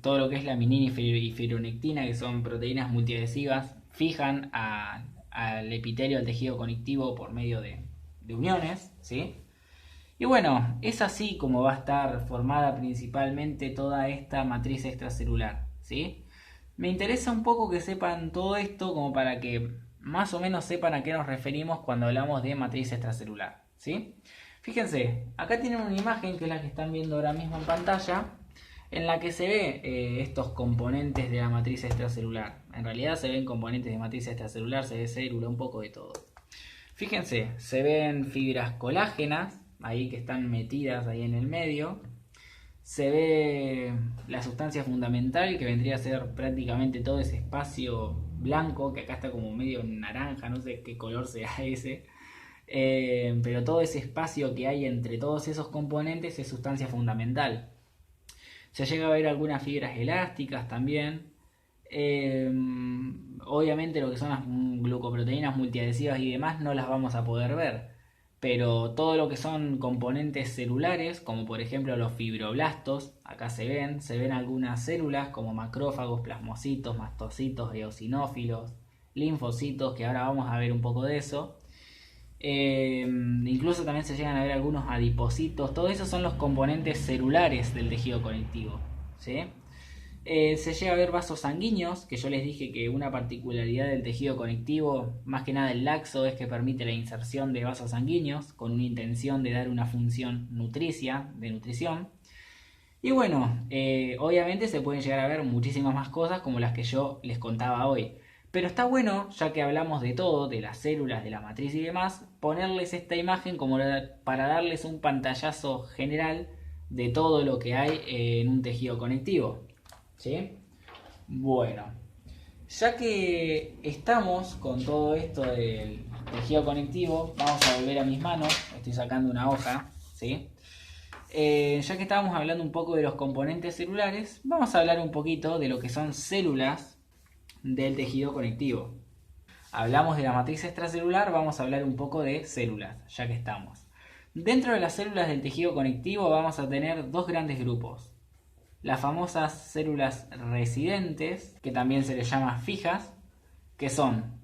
Todo lo que es laminina y fibronectina, que son proteínas multiadhesivas, fijan al epitelio, al tejido conectivo por medio de uniones, ¿sí? Y bueno, es así como va a estar formada principalmente toda esta matriz extracelular, ¿sí? Me interesa un poco que sepan todo esto como para que más o menos sepan a qué nos referimos cuando hablamos de matriz extracelular, ¿sí? Fíjense, acá tienen una imagen que es la que están viendo ahora mismo en pantalla, en la que se ve estos componentes de la matriz extracelular. En realidad se ven componentes de matriz extracelular, se ve célula, un poco de todo. Fíjense, se ven fibras colágenas, ahí que están metidas ahí en el medio. Se ve la sustancia fundamental, que vendría a ser prácticamente todo ese espacio blanco, que acá está como medio naranja, no sé qué color sea ese. Pero todo ese espacio que hay entre todos esos componentes es sustancia fundamental. Se llega a ver algunas fibras elásticas también. Obviamente lo que son las glucoproteínas multiadhesivas y demás no las vamos a poder ver. Pero todo lo que son componentes celulares, como por ejemplo los fibroblastos, acá se ven algunas células como macrófagos, plasmocitos, mastocitos, eosinófilos, linfocitos, que ahora vamos a ver un poco de eso. Incluso también se llegan a ver algunos adipocitos. Todos esos son los componentes celulares del tejido conectivo, ¿sí? Se llega a ver vasos sanguíneos, que yo les dije que una particularidad del tejido conectivo, más que nada el laxo, es que permite la inserción de vasos sanguíneos con una intención de dar una función nutricia, de nutrición. Y bueno, obviamente se pueden llegar a ver muchísimas más cosas como las que yo les contaba hoy. Pero está bueno, ya que hablamos de todo, de las células, de la matriz y demás, ponerles esta imagen como para darles un pantallazo general de todo lo que hay en un tejido conectivo. ¿Sí? Bueno, ya que estamos con todo esto del tejido conectivo, vamos a volver a mis manos. Estoy sacando una hoja, ¿sí? Ya que estábamos hablando un poco de los componentes celulares, vamos a hablar un poquito de lo que son células del tejido conectivo. Hablamos de la matriz extracelular, vamos a hablar un poco de células, ya que estamos. Dentro de las células del tejido conectivo vamos a tener dos grandes grupos. Las famosas células residentes, que también se les llama fijas, que son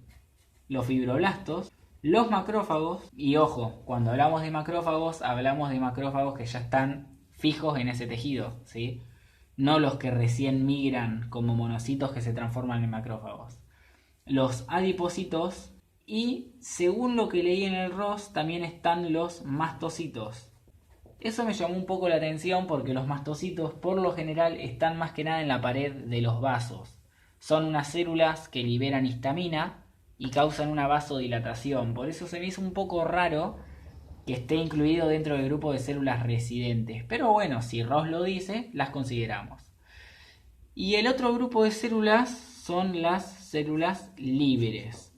los fibroblastos, los macrófagos, y ojo, cuando hablamos de macrófagos que ya están fijos en ese tejido, ¿sí? No los que recién migran como monocitos que se transforman en macrófagos. Los adipocitos y, según lo que leí en el ROS, también están los mastocitos. Eso me llamó un poco la atención porque los mastocitos por lo general están más que nada en la pared de los vasos. Son unas células que liberan histamina y causan una vasodilatación. Por eso se me hizo un poco raro que esté incluido dentro del grupo de células residentes. Pero bueno, si Ross lo dice, las consideramos. Y el otro grupo de células son las células libres,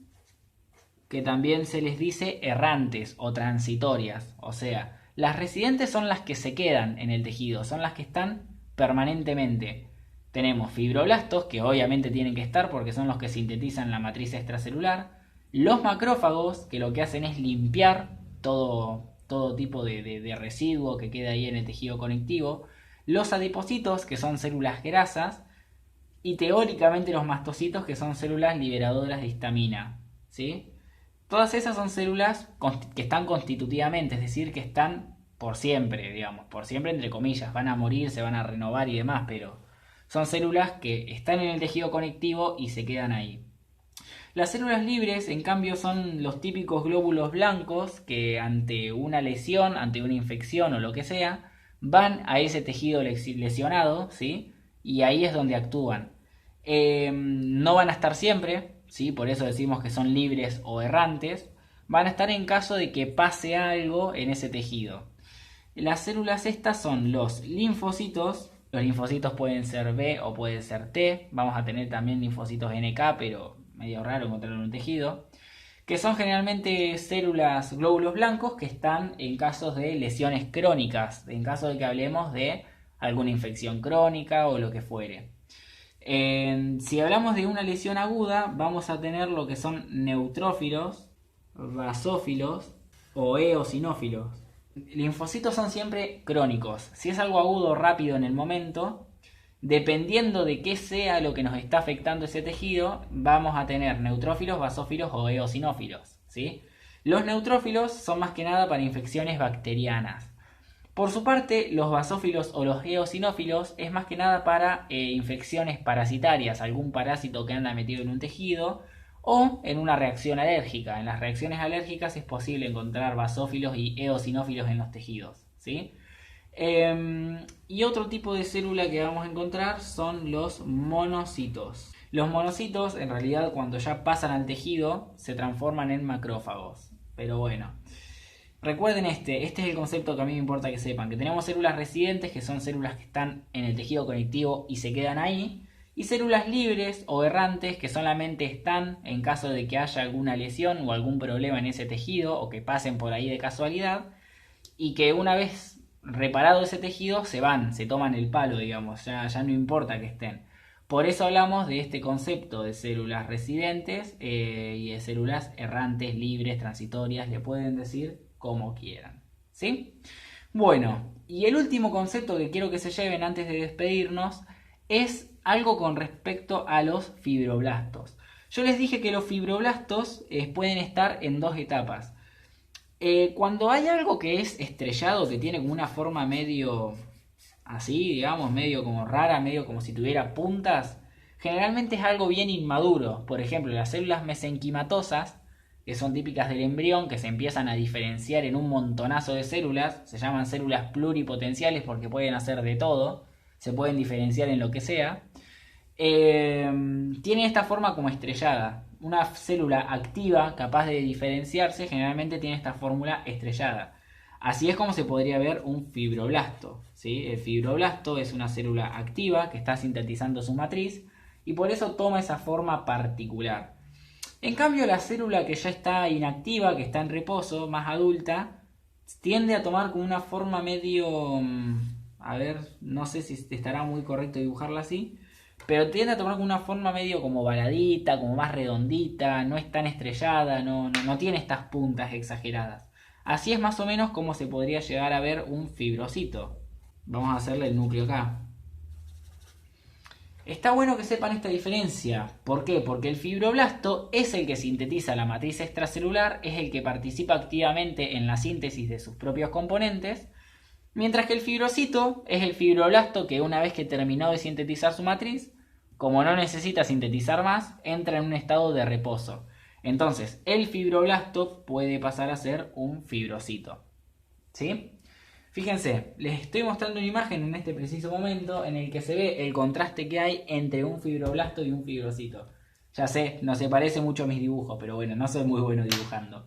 que también se les dice errantes o transitorias. O sea, las residentes son las que se quedan en el tejido, son las que están permanentemente. Tenemos fibroblastos, que obviamente tienen que estar porque son los que sintetizan la matriz extracelular. Los macrófagos, que lo que hacen es limpiar todo tipo de residuo que queda ahí en el tejido conectivo. Los adipocitos, que son células grasas. Y teóricamente los mastocitos, que son células liberadoras de histamina, ¿sí? Todas esas son células que están constitutivamente, es decir, que están por siempre, digamos, por siempre entre comillas, van a morir, se van a renovar y demás, pero son células que están en el tejido conectivo y se quedan ahí. Las células libres, en cambio, son los típicos glóbulos blancos que ante una lesión, ante una infección o lo que sea, van a ese tejido lesionado, ¿sí? Y ahí es donde actúan. No van a estar siempre, ¿sí? Por eso decimos que son libres o errantes. Van a estar en caso de que pase algo en ese tejido. Las células estas son los linfocitos. Los linfocitos pueden ser B o pueden ser T. Vamos a tener también linfocitos NK, pero medio raro encontrarlo en un tejido. Que son generalmente células, glóbulos blancos que están en casos de lesiones crónicas. En caso de que hablemos de alguna infección crónica o lo que fuere. Si hablamos de una lesión aguda, vamos a tener lo que son neutrófilos, basófilos o eosinófilos. Linfocitos son siempre crónicos. Si es algo agudo rápido en el momento, dependiendo de qué sea lo que nos está afectando ese tejido, vamos a tener neutrófilos, basófilos o eosinófilos, ¿sí? Los neutrófilos son más que nada para infecciones bacterianas. Por su parte, los basófilos o los eosinófilos es más que nada para infecciones parasitarias, algún parásito que anda metido en un tejido o en una reacción alérgica. En las reacciones alérgicas es posible encontrar basófilos y eosinófilos en los tejidos, ¿sí? Y otro tipo de célula que vamos a encontrar son los monocitos. Los monocitos, en realidad, cuando ya pasan al tejido, se transforman en macrófagos. Pero bueno, recuerden este es el concepto que a mí me importa que sepan, que tenemos células residentes, que son células que están en el tejido conectivo y se quedan ahí, y células libres o errantes que solamente están en caso de que haya alguna lesión o algún problema en ese tejido o que pasen por ahí de casualidad, y que una vez reparado ese tejido se van, se toman el palo, digamos, ya no importa que estén. Por eso hablamos de este concepto de células residentes y de células errantes, libres, transitorias, le pueden decir como quieran, ¿sí? Bueno, y el último concepto que quiero que se lleven antes de despedirnos es algo con respecto a los fibroblastos. Yo les dije que los fibroblastos pueden estar en dos etapas. Cuando hay algo que es estrellado, que tiene como una forma medio así, digamos, medio como rara, medio como si tuviera puntas, generalmente es algo bien inmaduro. Por ejemplo, las células mesenquimatosas, que son típicas del embrión, que se empiezan a diferenciar en un montonazo de células, se llaman células pluripotenciales porque pueden hacer de todo, se pueden diferenciar en lo que sea. Tiene esta forma como estrellada. Una célula activa capaz de diferenciarse generalmente tiene esta fórmula estrellada. Así es como se podría ver un fibroblasto, ¿sí? El fibroblasto es una célula activa que está sintetizando su matriz y por eso toma esa forma particular. En cambio, la célula que ya está inactiva, que está en reposo, más adulta, tiende a tomar como una forma medio... A ver, no sé si estará muy correcto dibujarla así, pero tiende a tomar como una forma medio como baladita, como más redondita, no es tan estrellada, no tiene estas puntas exageradas. Así es más o menos como se podría llegar a ver un fibrocito. Vamos a hacerle el núcleo acá. Está bueno que sepan esta diferencia. ¿Por qué? Porque el fibroblasto es el que sintetiza la matriz extracelular, es el que participa activamente en la síntesis de sus propios componentes, mientras que el fibrocito es el fibroblasto que una vez que terminó de sintetizar su matriz, como no necesita sintetizar más, entra en un estado de reposo. Entonces, el fibroblasto puede pasar a ser un fibrocito. ¿Sí? Fíjense, les estoy mostrando una imagen en este preciso momento en el que se ve el contraste que hay entre un fibroblasto y un fibrocito. Ya sé, no se parece mucho a mis dibujos, pero bueno, no soy muy bueno dibujando.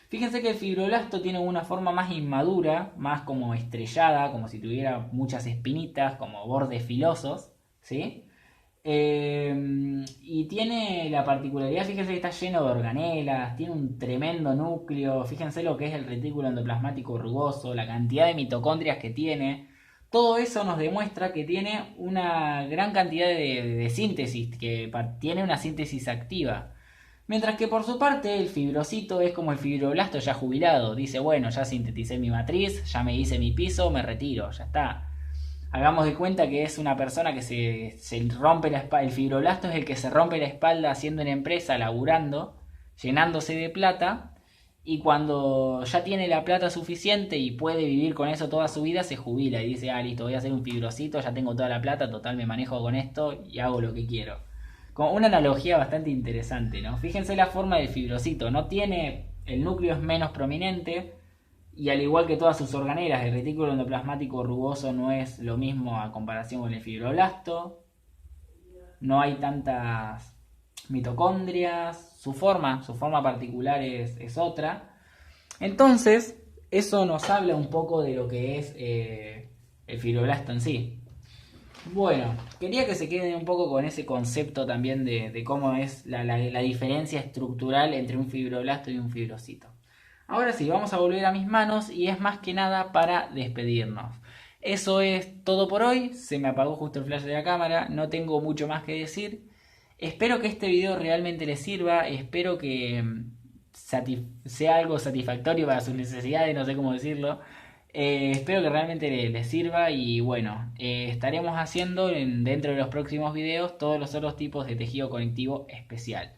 Fíjense que el fibroblasto tiene una forma más inmadura, más como estrellada, como si tuviera muchas espinitas, como bordes filosos, ¿sí? Y tiene la particularidad, fíjense que está lleno de organelas, tiene un tremendo núcleo, fíjense lo que es el retículo endoplasmático rugoso, la cantidad de mitocondrias que tiene. Todo eso nos demuestra que tiene una gran cantidad de síntesis, que tiene una síntesis activa. Mientras que por su parte el fibrocito es como el fibroblasto ya jubilado. Dice, bueno, ya sinteticé mi matriz, ya me hice mi piso, me retiro, ya está. Hagamos de cuenta que es una persona que se rompe la espalda. El fibroblasto es el que se rompe la espalda haciendo una empresa, laburando, llenándose de plata. Y cuando ya tiene la plata suficiente y puede vivir con eso toda su vida, se jubila y dice, ah, listo, voy a hacer un fibrocito, ya tengo toda la plata, total, me manejo con esto y hago lo que quiero. Como una analogía bastante interesante, ¿no? Fíjense la forma del fibrocito, no tiene, el núcleo es menos prominente y al igual que todas sus organelas, el retículo endoplasmático rugoso no es lo mismo a comparación con el fibroblasto, no hay tantas mitocondrias, su forma particular es otra. Entonces, eso nos habla un poco de lo que es el fibroblasto en sí. Bueno, quería que se queden un poco con ese concepto también de cómo es la diferencia estructural entre un fibroblasto y un fibrocito. Ahora sí, vamos a volver a mis manos y es más que nada para despedirnos. Eso es todo por hoy, se me apagó justo el flash de la cámara, no tengo mucho más que decir. Espero que este video realmente les sirva, espero que sea algo satisfactorio para sus necesidades, no sé cómo decirlo. Espero que realmente les sirva y bueno, estaremos haciendo dentro de los próximos videos todos los otros tipos de tejido conectivo especial.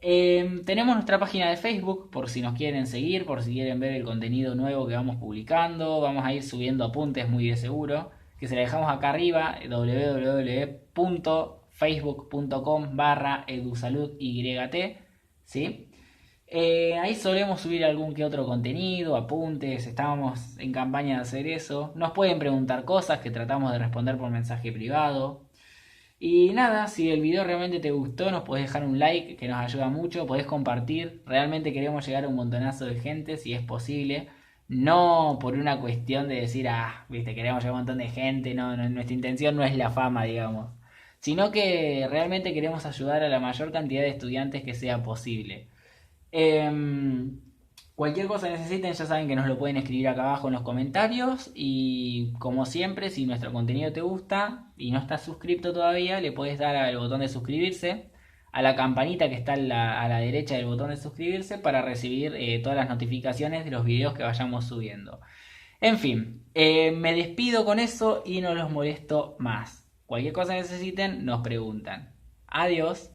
Tenemos nuestra página de Facebook por si nos quieren seguir, por si quieren ver el contenido nuevo que vamos publicando. Vamos a ir subiendo apuntes muy de seguro, que se la dejamos acá arriba, www.facebook.com/edusaludyt, ¿sí? Ahí solemos subir algún que otro contenido, apuntes, estábamos en campaña de hacer eso. Nos pueden preguntar cosas que tratamos de responder por mensaje privado. Y nada, si el video realmente te gustó, nos podés dejar un like que nos ayuda mucho, podés compartir. Realmente queremos llegar a un montonazo de gente si es posible. No por una cuestión de decir, ah, viste, queremos llegar a un montón de gente, nuestra intención no es la fama, digamos. Sino que realmente queremos ayudar a la mayor cantidad de estudiantes que sea posible. Cualquier cosa que necesiten ya saben que nos lo pueden escribir acá abajo en los comentarios y como siempre si nuestro contenido te gusta y no estás suscrito todavía le puedes dar al botón de suscribirse, a la campanita que está a la derecha del botón de suscribirse para recibir todas las notificaciones de los videos que vayamos subiendo. En fin, me despido con eso y no los molesto más. Cualquier cosa que necesiten nos preguntan. Adiós.